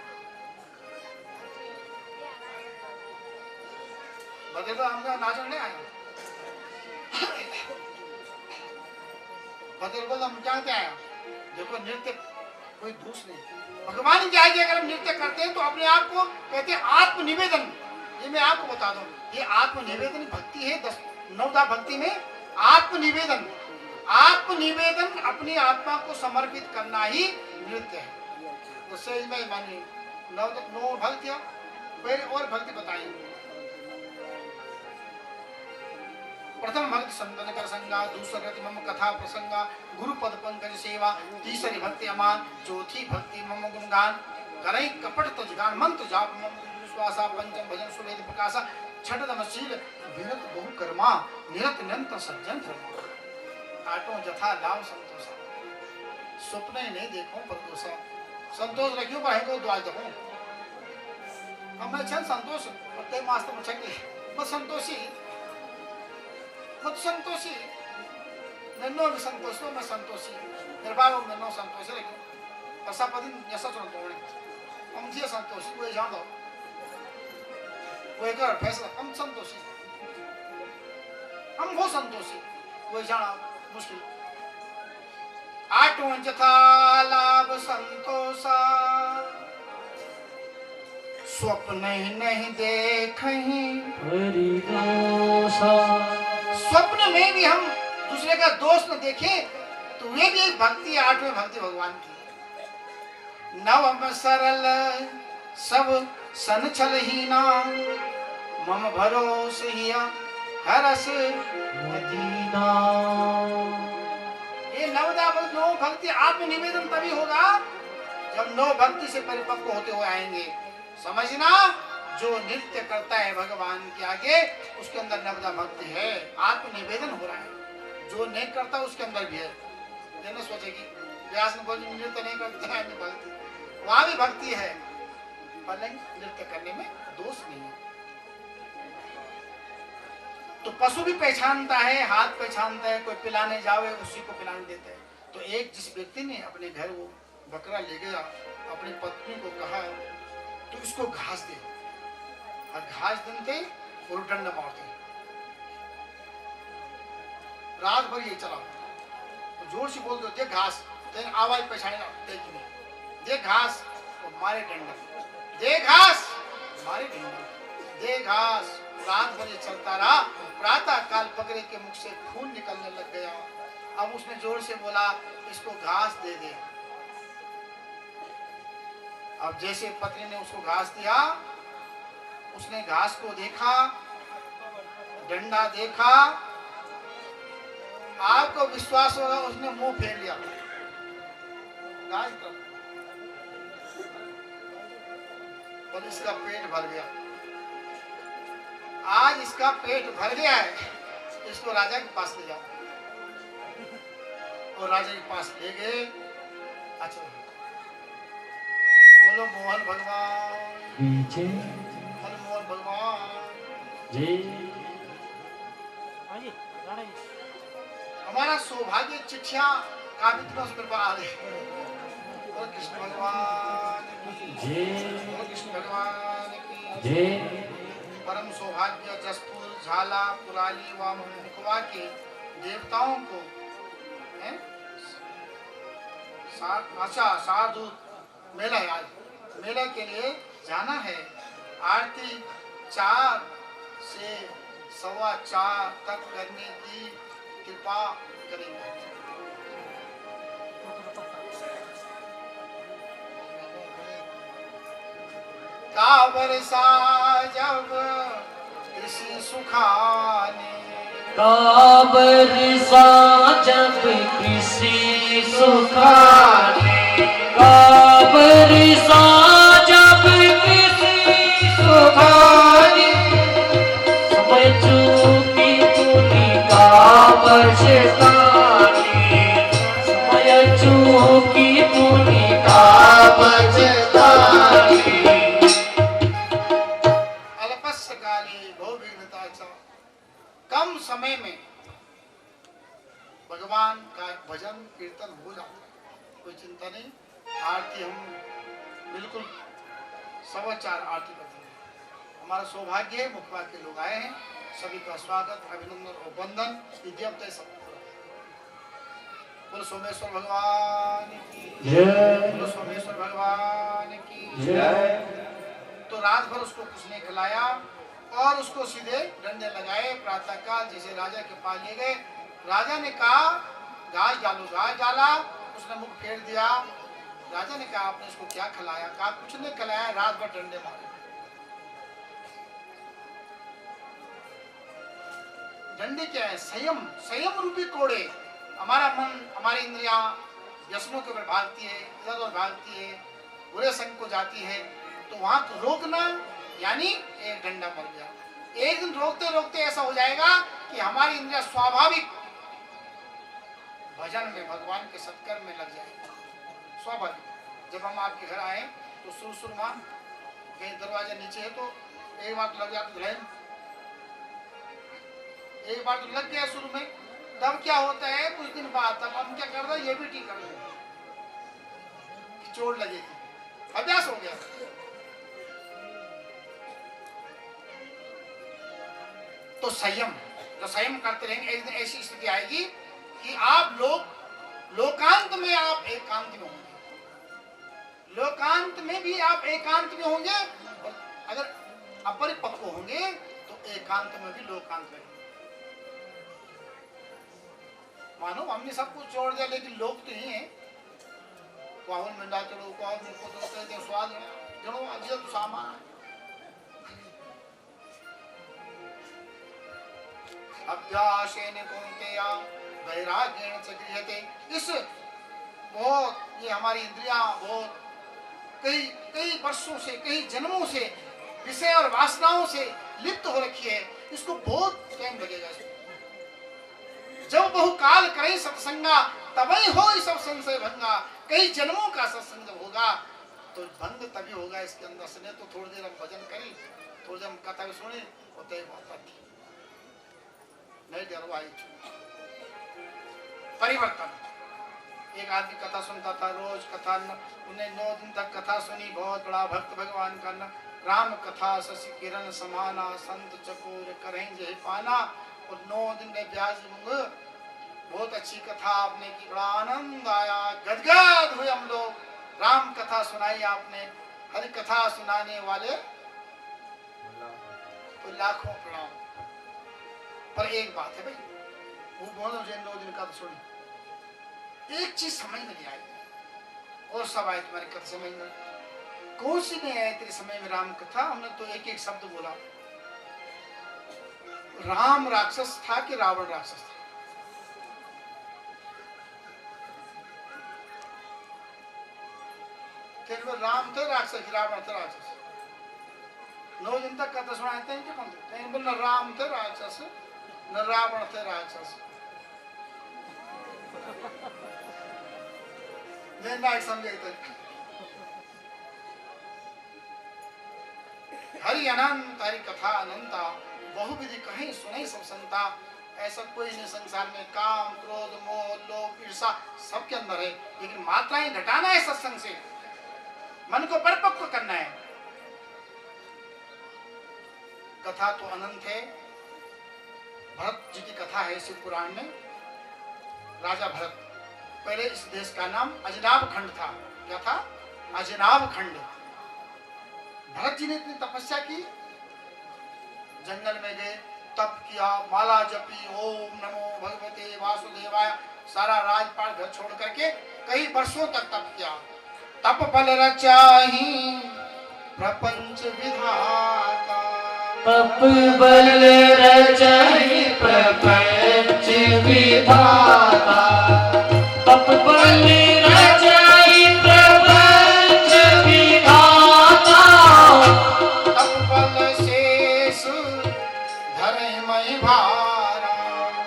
बदर हमने नाचने नहीं आए। बदर बोल हम क्या आया, देखो नृत्य कोई दोष नहीं। भगवान की आगे अगर हम नृत्य करते हैं तो अपने आप को कहते हैं आत्मनिवेदन। ये मैं आपको बता दूं, ये आत्मनिवेदन भक्ति है। 9 भक्ति में आत्मनिवेदन, आत्मनिवेदन अपनी आत्मा को समर्पित करना ही नृत्य है। तो सही में मानिए 9 भक्ति पहले और भक्ति बताइए। प्रथम भक्ति संतन कर संगा, दूसरी रति मम कथा प्रसंगा, गुरु पद पंकज सेवा, तीसरी भक्ति अमान, चौथी भक्ति मम गुणगान, करई कपट तजगान, मंत्र जाप मम विश्वासा, पंचम भजन सुवेद प्रकाशा, छठम शील विरत बहु कर्मा, निरत निरंतर सज्जन धर्म, आठों जथा लाभ संतोषा, स्वप्न ही नहीं देखो परदोषा, संतोष रखियो पर को द्वार देखो। हमें छन संतोष प्रत्येक मास में छके बस संतोषी खुद संतोषी, नन्नो भी संतोषो मैं संतोषी, निर्भाव नन्नो संतोषी रखो। पसापदी जैसा चुन तोड़े हम थी संतोषी, वो जान दो वो एक फैसला हम संतोषी, हम वो संतोषी वो जाना मुश्किल। आठों जथा लाभ संतोषा, स्वप्न ही नहीं देखहीं हरिदासा। स्वप्न में भी हम दूसरे का दोष न देखें तो वे भी एक भक्ति, 8वें भक्ति भगवान की। नवम सरल सब सन छल हीना, मम भरोस हिया हरस मदीना। ये 9 भक्ति आत्मनिवेदन तभी होगा जब 9 भक्ति से परिपक्व होते हुए आएंगे। समझना, जो नृत्य करता है भगवान के आगे उसके अंदर 9 भक्ति है, आत्मनिवेदन हो रहा है। जो नहीं करता उसके अंदर भी है। देना सोचेगी व्यास ने नृत्य नहीं करता है भक्ति, वहां भी भक्ति है, पर नृत्य करने में दोष नहीं है। तो पशु भी पहचानता है, हाथ पहचानता है, कोई पिलाने जावे उसी को पिलाने देता है। तो एक जिस व्यक्ति ने अपने घर वो बकरा ले गया, अपनी पत्नी को कहा तो इसको घास दे, और घास देते और डंडा मारते। रात भर ये चला, तो जोर से बोल दो दे घास, तेरे आवाज पहचानेगा, दे घास तो मारे डंडा, दे घास मारे डंडा, दे घास। रात भर ये चलता रहा, प्रातः काल बकरे के मुख से खून निकलने लग गया। अब उसने जोर से बोला इसको घास दे दे। अब जैसे पत्नी ने उसको घास दिया, उसने घास को देखा, डंडा देखा, आपको विश्वास होगा उसने मुंह फेर लिया घास पर, और इसका पेट भर गया। आज इसका पेट भर गया है, इसको राजा के पास ले जाओ। और राजा के पास ले गए। अच्छा बोलो मोहन भगवान, जय मनमोहन भगवान। जय हमारा सौभाग्य चिट्ठियां काफी दिनों से मेरे पास आ रही और कृष्ण भगवान की जय और कृष्ण भगवान की जय परम सौभाग्य जसपुर झाला पुराली व मुखवा के देवताओं को हैं? अच्छा सारदूत मेला है आज, मेला के लिए जाना है। आरती 4 से 4:15 तक करने की कृपा करेंगे। का बरसा जब ऋषि सुखाने, काबरसा जब किसी सुखाने, काबरसा जब किसी सुखाने, समय चूकी तूने काबरस्ताने, समय चूकी तूने काबरस्ताने। अल्पस्य काले भवविघ्नता च, कम समय में भगवान का भजन कीर्तन हो जाता है, कोई चिंता नहीं। आरती हम बिल्कुल 4:15 आरती करते हैं। हमारा सौभाग्य है, मुखवा के लोग आए हैं, सभी का स्वागत अभिनंदन और वंदन विद्यापति सब। बोलो सोमेश्वर भगवान की जय बोलो सोमेश्वर भगवान की जय। तो रात भर उसको कुछ नहीं खिलाया और उसको सीधे डंडे लगाए। प्रातः काल जैसे राजा के पास ले गए, राजा ने कहा घास डालो, घास डाला, उसने मुख फेर दिया। राजा ने कहा आपने इसको क्या खिलाया? कहा कुछ नहीं खिलाया, रात भर डंडे मारे। डंडे क्या है? संयम, संयम रूपी कोड़े। हमारा मन, हमारी इंद्रियां व्यसनों के ऊपर भागती है, इधर उधर भागती है, बुरे संग को जाती है, तो वहां को रोकना यानी एक डंडा मर गया। एक दिन रोकते रोकते ऐसा हो जाएगा कि हमारी इंद्रिया स्वाभाविक भजन में, भगवान के सत्कर्म में लग जाएगी। स्वाभाविक। जब हम आपके घर आए तो शुरू में कहीं दरवाजा नीचे है तो एक बार तो लग जाता दुल्हन, एक बार तो लग गया शुरू में, तब क्या होता है कुछ दिन बाद तब हम क्या कर रहे हैं, ये भी ठीक कर रहे हैं, चोट लगेगी, अभ्यास हो गया। तो संयम, जो संयम करते रहेंगे एक दिन ऐसी स्थिति आएगी कि आप लोकांत में आप एकांत में होंगे, लोकांत में भी आप एकांत में होंगे, और अगर अपरिपक्व होंगे तो एकांत में भी लोकांत में। मानो हमने सब कुछ छोड़ दिया लेकिन लोग तो ही हैं। कौन मिंडा चढ़ो, कौन मुझको तो कहते हैं स्वाद जड़ो अजय तो सामान है। अभ्यासेन कौन्तेया वैराग्येण च गृह्यते। इस बहुत ये हमारी इंद्रियां बहुत कई वर्षों से, कई जन्मों से विषय और वासनाओं से लिप्त हो रखी है, इसको बहुत टाइम लगेगा। जब बहुकाल करे सत्संगा तभी हो सब संशय भंगा। कई जन्मों का सत्संग जब होगा तो भंग तभी होगा इसके अंदर से। नहीं तो थोड़ी देर हम भजन करें, थोड़ी देर हम कथा भी सुने और तय बात थी नहीं डरवाई। परिवर्तन। एक आदमी कथा सुनता था रोज, कथा उन्हें 9 दिन तक कथा सुनी, बहुत बड़ा भक्त भगवान का राम कथा शशि किरण समाना, संत चकोर करें जय पाना। और 9 दिन में ब्याज बहुत अच्छी कथा आपने की, बड़ा आनंद आया, गदगद हुए हम लोग। राम कथा सुनाई आपने, हरि कथा सुनाने वाले तो लाखों प्रणाम। पर एक बात है भाई, वो दोनों जन 2 दिन का तो सुनी, एक चीज समझ में नहीं आई और सब आए तुम्हारी कथा समझ में। कौन सी नहीं आई तेरे समय में राम कथा? हमने तो एक एक शब्द बोला। राम राक्षस था कि रावण राक्षस था? राम थे राक्षस, रावण थे राक्षस? 9 दिन तक कथा सुनाते हैं क्या कहीं बोल, न राम थे राक्षस न रावण थे राक्षस। नायक समझे तो हरि अनंत हरि कथा अनंता बहुविधि कहीं सुने सब संता। ऐसा कोई नहीं संसार में, काम क्रोध मोह लोभ ईर्षा सबके अंदर है, लेकिन मात्राएं घटाना है सत्संग से, मन को परिपक्व करना है। कथा तो अनंत है। भरत जी की कथा है शिव पुराण में। राजा भरत, पहले इस देश का नाम अजनाब खंड था। क्या था? अजनाब खंड। भरत जी ने इतनी तपस्या की, जंगल में गए, तप किया, माला जपी, ओम नमो भगवते वासुदेवाय, सारा राजपाट घर छोड़ करके कई वर्षों तक तप किया। तप बल रचाही प्रपंच विधाता, तप बल रचाई प्रपंच विधाता, तप बल रचाई प्रपंच विधाता, तप बल शेष धरे मई भारा,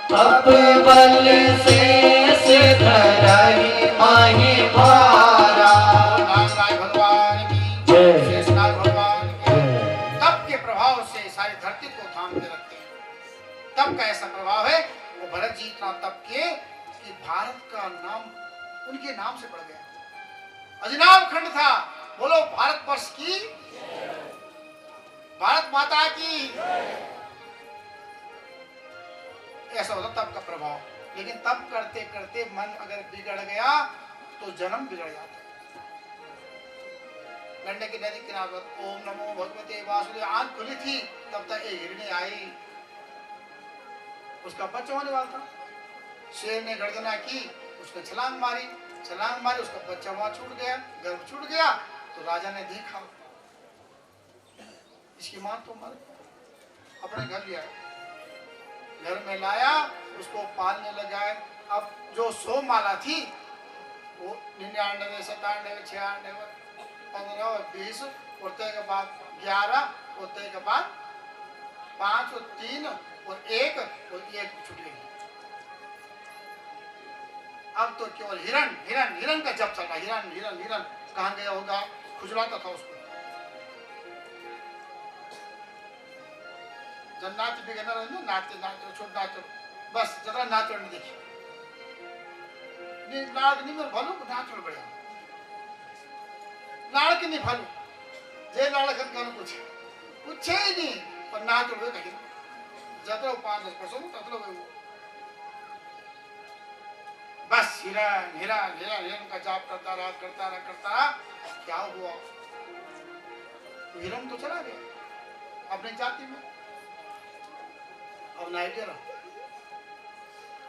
तप बल शेष धरहि माहि भारा। नारायण भगवान की जय। शेषनाग भगवान की। तप के प्रभाव से सारी धरती को थाम के रखते हैं। तप का ऐसा प्रभाव है, वो भरत जी इतना तप किए कि भारत का नाम उनके नाम से पड़ गया। अजनाब खंड था। बोलो भारतवर्ष की, भारत माता की। ऐसा होता तप का प्रभाव। लेकिन तप करते करते मन अगर बिगड़ गया तो जन्म बिगड़ जाता है। गंडक की नदी किनारे पर ओम नमो भगवते वासुदेव, आंख खुली थी तब तक एक हिरणी आई, उसका बच्चा होने वाला था। शेर ने गर्जना की, उसने छलांग मारी, उसका बच्चा वहां छूट गया, गर्भ छूट गया। तो राजा ने देखा इसकी मां तो मर गई। अपने घर लिया, घर में लाया, उसको पालने लगा। अब जो 100 माला थी वो 99, 97, 96, 15, 20, उड़ते के बाद 11, उड़ते के बाद 5 और 3 और 1 छूट गई। अब तो केवल हिरण का जप चल रहा। हिरण कहाँ गया होगा, खुजलाता था उसको। जब नाच बिगड़ना रहे, नाचते छोट नाचो, बस जरा नाचो नहीं देखी लाड़ नहीं मेरे भलो नाचो बढ़िया लाड़ के नहीं भलो जे लाड़ कर कुछ ही नहीं, पर नाचो कहीं जतरो 5-10% ततलो वो बस हिरण का जाप करता रहा। क्या हुआ? हिरण तो चला गया अपनी जाति में। अब नाइट रहा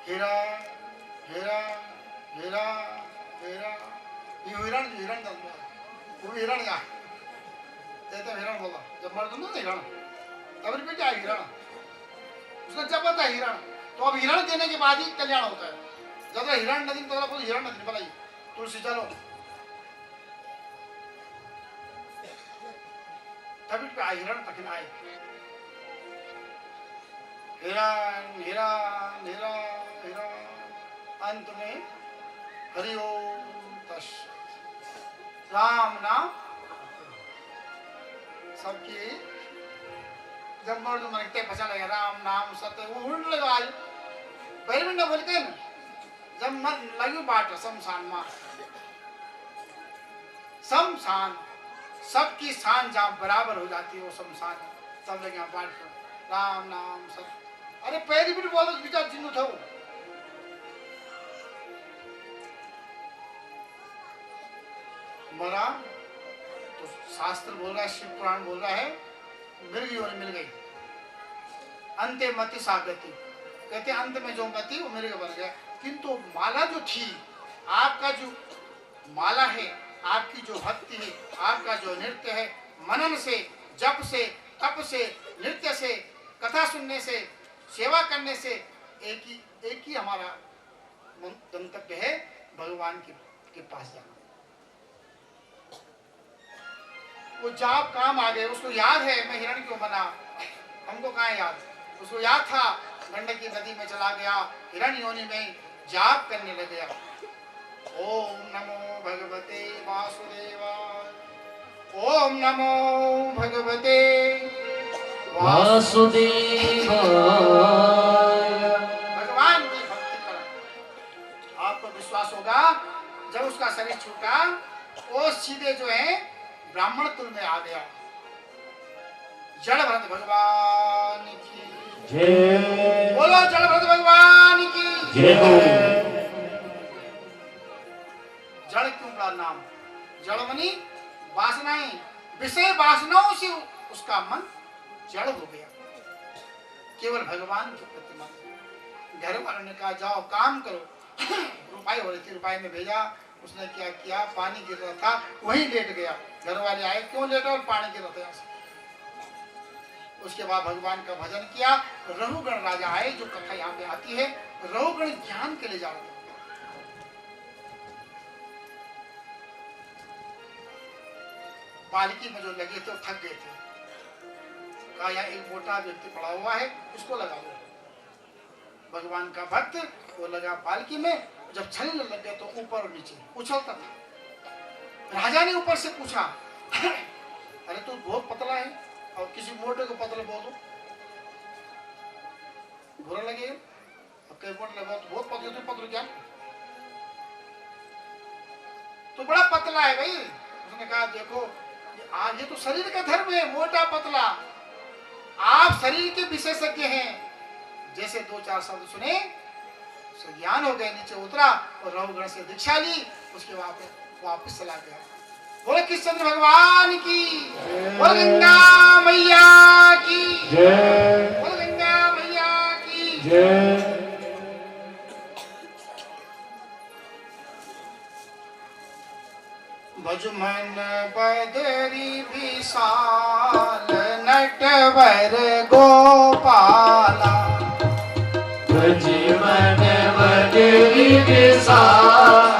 हिरण वो हिरण या देते हिरण बोला जब मर दूंगा ना हिरण तब रिपीट आया हिरण। उसने जब बता हिरण, तो अब हिरण देने के बाद ही कल्याण होता है। जब हिरण नदी तो बोल हिरण नदी बोला तुलसी चलो तभी पे हिरण तक आए। हिरण अंत में हरि ओम तस् राम नाम सबकी जब मर्द मरते पचा लगे राम नाम सत्य वो उड़ लगा आज पहले भी ना बोलते ना जब मन लगी बाट शमशान मां शमशान सबकी शान जहाँ बराबर हो जाती है वो शमशान तब लगे यहाँ बाट राम नाम सत्य। अरे पहले भी बोलो विचार चिन्ह था वो मरा तो शास्त्र बोल रहा है, शिव पुराण बोल रहा है मृग योनि मिल गई। अंते मति सागति कहते अंत में जो मति वो मृग बन गया। किंतु माला जो थी आपका जो माला है, आपकी जो भक्ति है, आपका जो नृत्य है, मनन से जप से तप से नृत्य से कथा सुनने से सेवा करने से एक ही हमारा गंतव्य है भगवान के पास जाना। वो जाप काम आ गए, उसको याद है मैं हिरण क्यों बना, हमको कहाँ याद, उसको याद था गंडकी नदी में चला गया हिरण योनि में जाप करने लग गया। ओम नमो भगवते वासुदेवाय, ओम नमो भगवते वासुदेवाय। भगवान की भक्ति करो। आपको विश्वास होगा जब उसका शरीर छूटा वो सीधे जो है ब्राह्मण कुल में आ गया। जड़भरत भगवान की जय। बोलो, जड़भरत भगवान की जय हो। जड़ क्यों पड़ा नाम? जड़ मनी वासनाएं, विषय वासनाओं से उसका मन जड़ हो गया। केवल भगवान की प्रतिमा। घर वालों ने कहा जाओ काम करो। रुपाई हो रही थी, रुपाई में भेजा। उसने क्या किया, पानी गिर रहा था वहीं लेट गया। घर वाले आए, क्यों लेटा? और पानी गिर रहा था। उसके बाद भगवान का भजन किया। रघुगण राजा आए, जो कथा यहाँ पे आती है। रघुगण ज्ञान के लिए जा रहे थे। पालकी में जो लगे थे थक गए थे। कहा यहाँ एक मोटा व्यक्ति पड़ा हुआ है, उसको लगा दो। भगवान का भक्त वो लगा पालकी में। जब चलने लग गया तो ऊपर और नीचे उछलता था। राजा ने ऊपर से पूछा, अरे तू बहुत पतला है और किसी मोटे को पतला बोल दो, बुरा लगेगा। अब कई मोटे लगा तो बहुत पतले, तू पतले क्या? तो बड़ा पतला है भाई। उसने कहा देखो ये तो शरीर का धर्म है, मोटा पतला। आप शरीर के विशेषज्ञ हैं। जैसे दो चार शब्द सुने ज्ञान हो गए, नीचे उतरा और रघुगण से दीक्षा ली। उसके वापस चला गया। बोले कृष्णचंद्र भगवान की, बोल गंगा मैया की जय, बोल गंगा मैया की जय। भजमन बदरी विशाल नटवर गोपाला, भजमन बदरी विशाल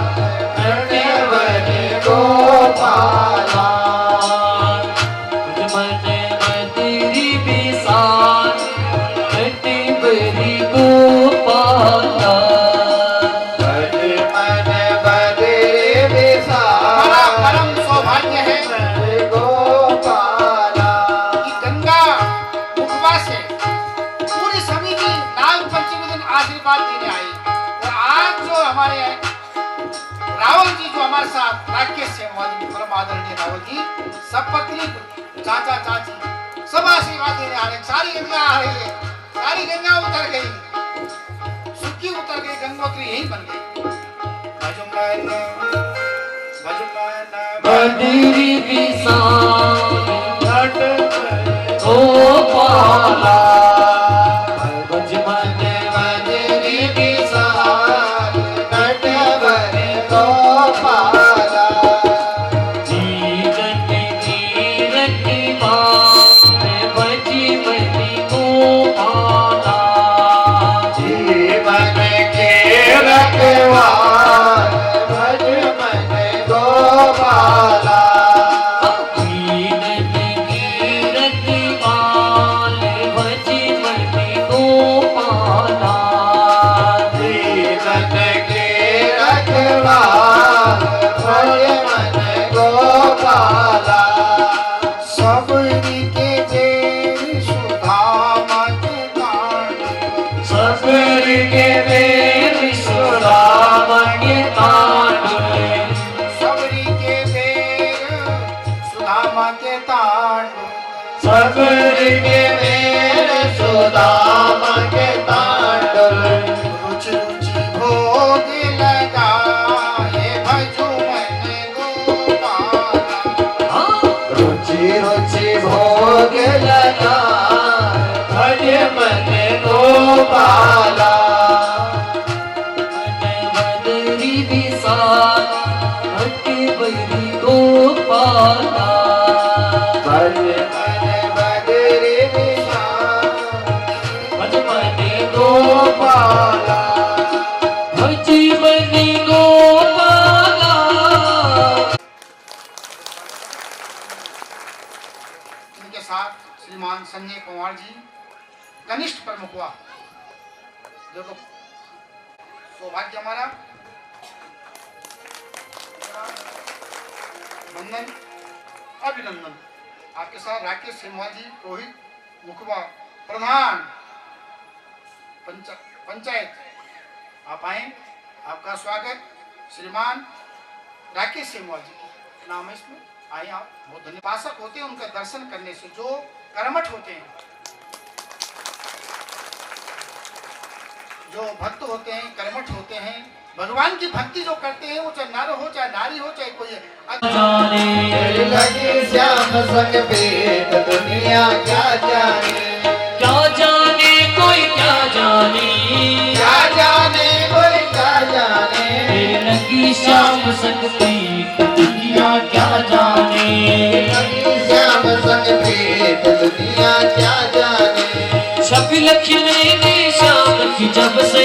नटवर गोपाला, भजमन बदरी विशाल नटवर गोपाला, भजमन बदरी विशाल बड़ा परम सौभाग्य है गोपाला। कि गंगा मुखबा से पूरी समिति नाग पंचमी दिन आशीर्वाद देने आई। और आज जो हमारे रावल जी जो हमारे साथ राकेश से परम आदरणीय रावल जी, सब पत्नी चाचा चाची सब आशीर्वाद देने आ रहे हैं। सारी गंगा आ रही है, सारी गंगा उतर गई, सुखी उतर गई, गंगोत्री यही बन गई। भजमन भजमन बदरी विशाल नटवर गोपाला, भजमन बदरी विशाल नटवर गोपाला। जीवन जीवन की बात भजमन गोपाला, जीवन के रखवार भजमन गोपाला। जीवन की रखवाल भजमन गोपाला, जीवन के रखवार भजमन गोपाला। सबरी के देव सुधामा के कांड, सबर के वेद सुदामन्य तांडुले, सबरी के बेर सुदामा के तांडु, सबर के वेद सुदामा के तांडुले, रुचि रुचि भोग लगाए भजमन गोपाला। रुचि रुचि भोग लगा भजमन गोपाला। बदरी विशाल नटवरी गोपाला, भजमन बदरी विशाल भजमन गोपाला। भजमन गोपाला। इनके साथ श्रीमान संजय कुमार जी कनिष्ठ प्रमुख हुआ। देखो सौभाग्य हमारा। नंदन अभिनंदन। आपके साथ राकेश सिन्हा जी, रोहित मुखबा, प्रधान पंचायत, आप आए, आपका स्वागत। श्रीमान राकेश सिन्हा जी नाम है इसमें, आए आप, बहुत धन्यवाद। उपासक होते हैं, उनका दर्शन करने से जो कर्मठ होते हैं, जो भक्त होते हैं, कर्मठ होते हैं, भगवान की भक्ति जो करते हैं, वो चाहे नर हो चाहे नारी हो चाहे कोई तेरी लगी श्याम संग प्रीत दुनिया क्या जाने, क्या जाने कोई क्या जाने, क्या जाने कोई क्या जाने, तेरी लगी श्याम संग प्रीत दुनिया क्या जाने, लगी श्याम संग प्रीत दुनिया क्या जाने, छवि लखने ने श्याम की जब से,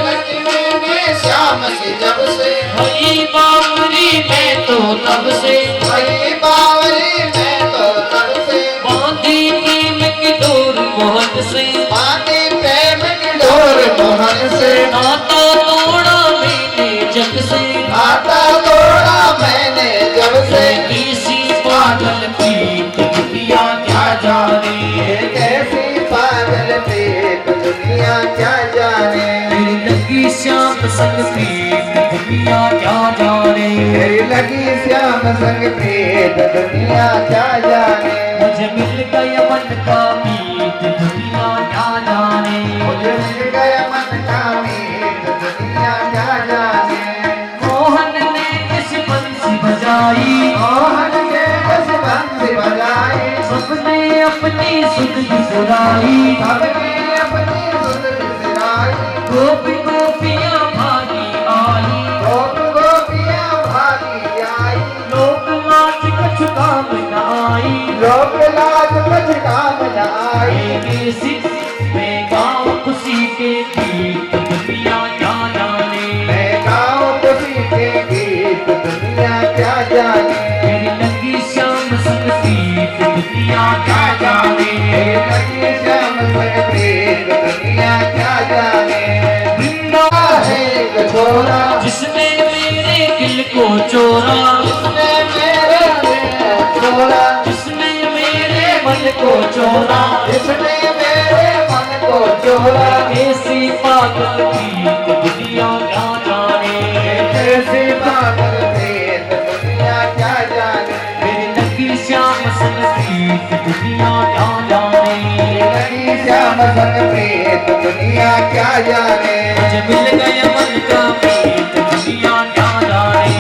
लक्ष्मी ने श्याम से जब से, भई बावरी में तो तब से, भई बावली में तो तब से, बांधी प्रेम की डोर मोहन से, बांधी प्रेम की डोर मोहन से, नाता तोड़ा मैंने जग से, आता तोड़ा मैंने जब से, किसी पागल प्रीत दुनिया क्या जाने, कैसी पागल प्रीत दुनिया क्या जाने, तेरी लगी श्याम संग प्रीत दुनिया क्या जाने, तेरी लगी श्याम संग प्रीत दुनिया क्या जाने, मुझे मिल गया मन का मीत दुनिया क्या जाने, मुझे मिल गया मन का मीत दुनिया क्या जाने, मोहन ने इस बंसी बजाई, मोहन ने बस बंसी बजाई, सबने अपनी सुध सुराई, सबने अपनी सुध बिसराई, गोपी गोपियां भागी आई, गोप गोपियां भागी आई, लोक लाज कछ काम न आई, लोक लाज कुछ काम न आई, किसी में गाँव खुशी के गीत दुनिया क्या जाने, मैं गाँव खुशी के गीत दुनिया क्या जाने, तेरी लगी श्याम संग प्रीत दुनिया क्या जाने, तेरी लगी श्याम संग प्रीत दुनिया क्या जाने, वृंदा है एक छोरा जिसने मेरे दिल को चोरा, जिसने मेरे दिल को छोरा, जिसने मेरे मन को चोरा, जिसने मेरे मन को चोरा, ऐसी पागल प्रीत दुनिया क्या जाने, कैसी पागल प्रीत दुनिया क्या जाने, मेरी लगी श्याम संग प्रीत दुनिया क्या जाने, लगी श्याम संग प्रीत दुनिया क्या जाने, मुझे मिल गया मन का प्रीत दुनिया क्या जाने,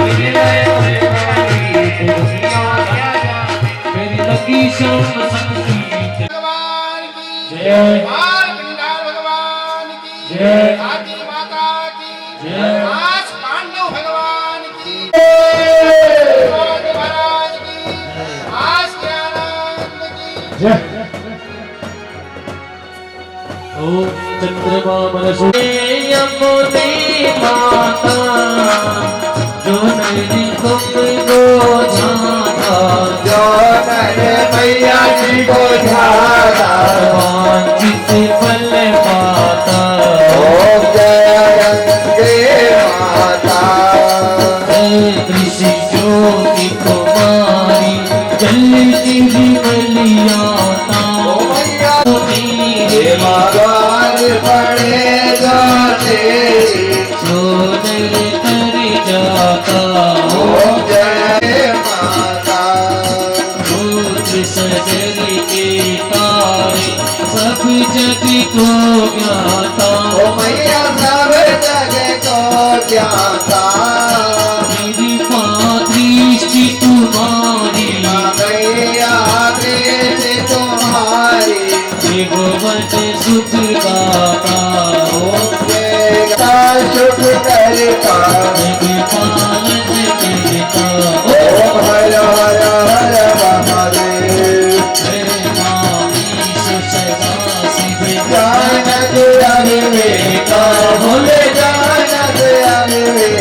मिल गया मन का प्रीत दुनिया क्या जाने, मेरी लगी श्याम संग प्रीत भगवान की जय, बाल गंगाधर भगवान की जय, हाथी माता की जय, मास पांडव भगवान की भगवान महाराज की आस ज्ञानंद की ओम चंद्रमा मनसुरे यमुने माता, जो नैनी तुमको झांका, जो नर मैया जी को झाड़ा, वांछित फल पाता, ओम जय गंगे माता, कृषि ज्योति कुमारी जलती बलियाता, हे महाराज पड़े जाते, सोदर कर जाता, ओम जय माता, दूध सजर के तारे सब जग को ज्ञाता, ओ मैया सब जगह को ज्ञाता, मेरी दृष्टि तुम्हारी, मैया दृष्टि तुम्हारी, भगवत सुख दाता, ओम जय सुख करता, जग पालन करता, ओम हर हर हर महादेव, जय मामीश सदा शिव जानत अविवेका, भोले जानत अविवेका,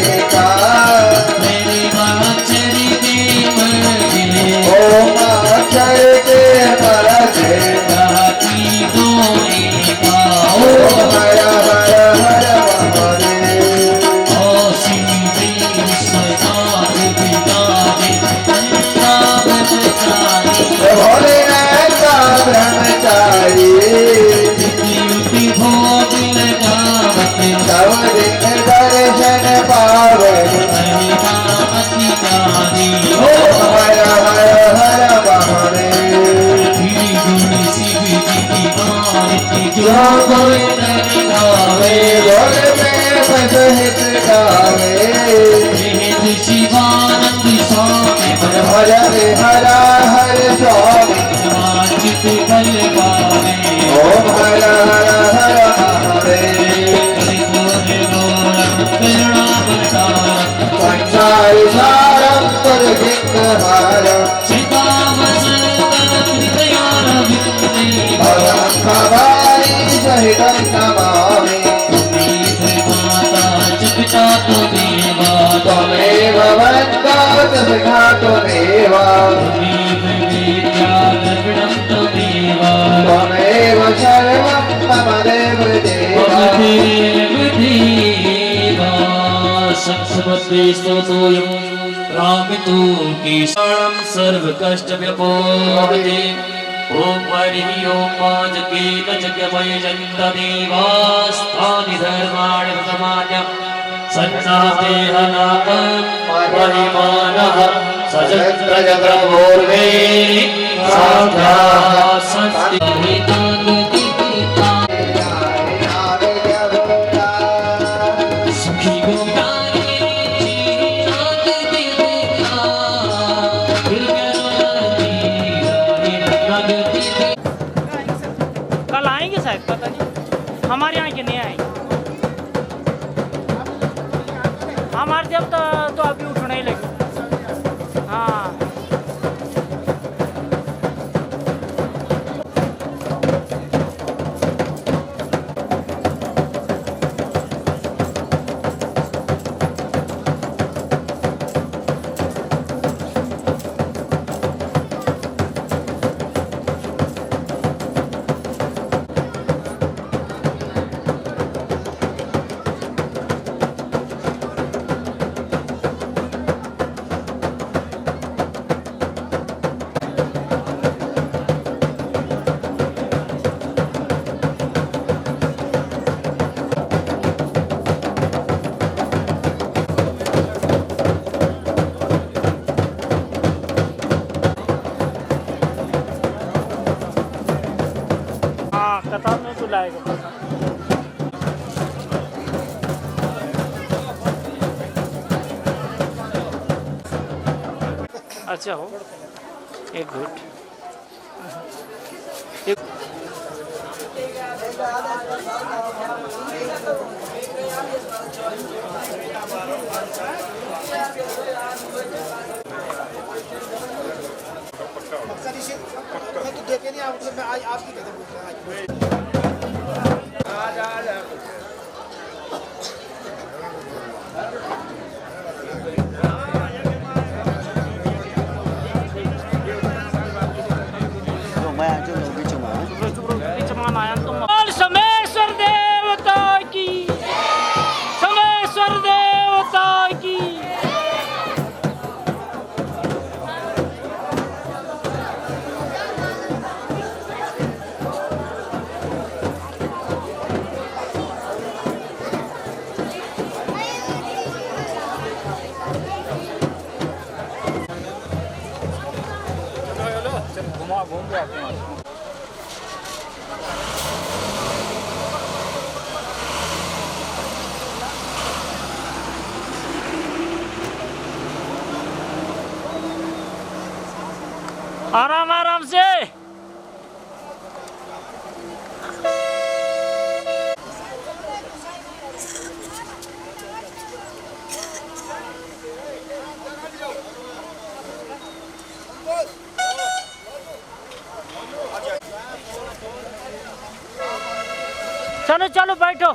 भवन्तो तस्घातो देव त्वमेव सर्वं मम देव रामितो कीर्षणं सर्वकष्टव्यपोहते ॐ हरिः ॐ माजकेन जगमयजन्तदेवास्तानि धर्माणि प्रथमान्य सन्नादेहनाथं परिमानः सजत्रजत्रपूर्वे साक्षात् सुखी कल आएंगे शायद, पता नहीं, हमारे यहाँ के नहीं आएंगे। हमारे जब तो अभी उठने ही लगे। हाँ कतार में बुलाएगा। अच्छा हो एक घुट मैं तो देखे नहीं आप, मैं आज आपकी कहता हूँ। सोमेश्वर देवता की, सोमेश्वर देवता की। घूम के आते हैं। आराम आराम से। चलो चलो बैठो।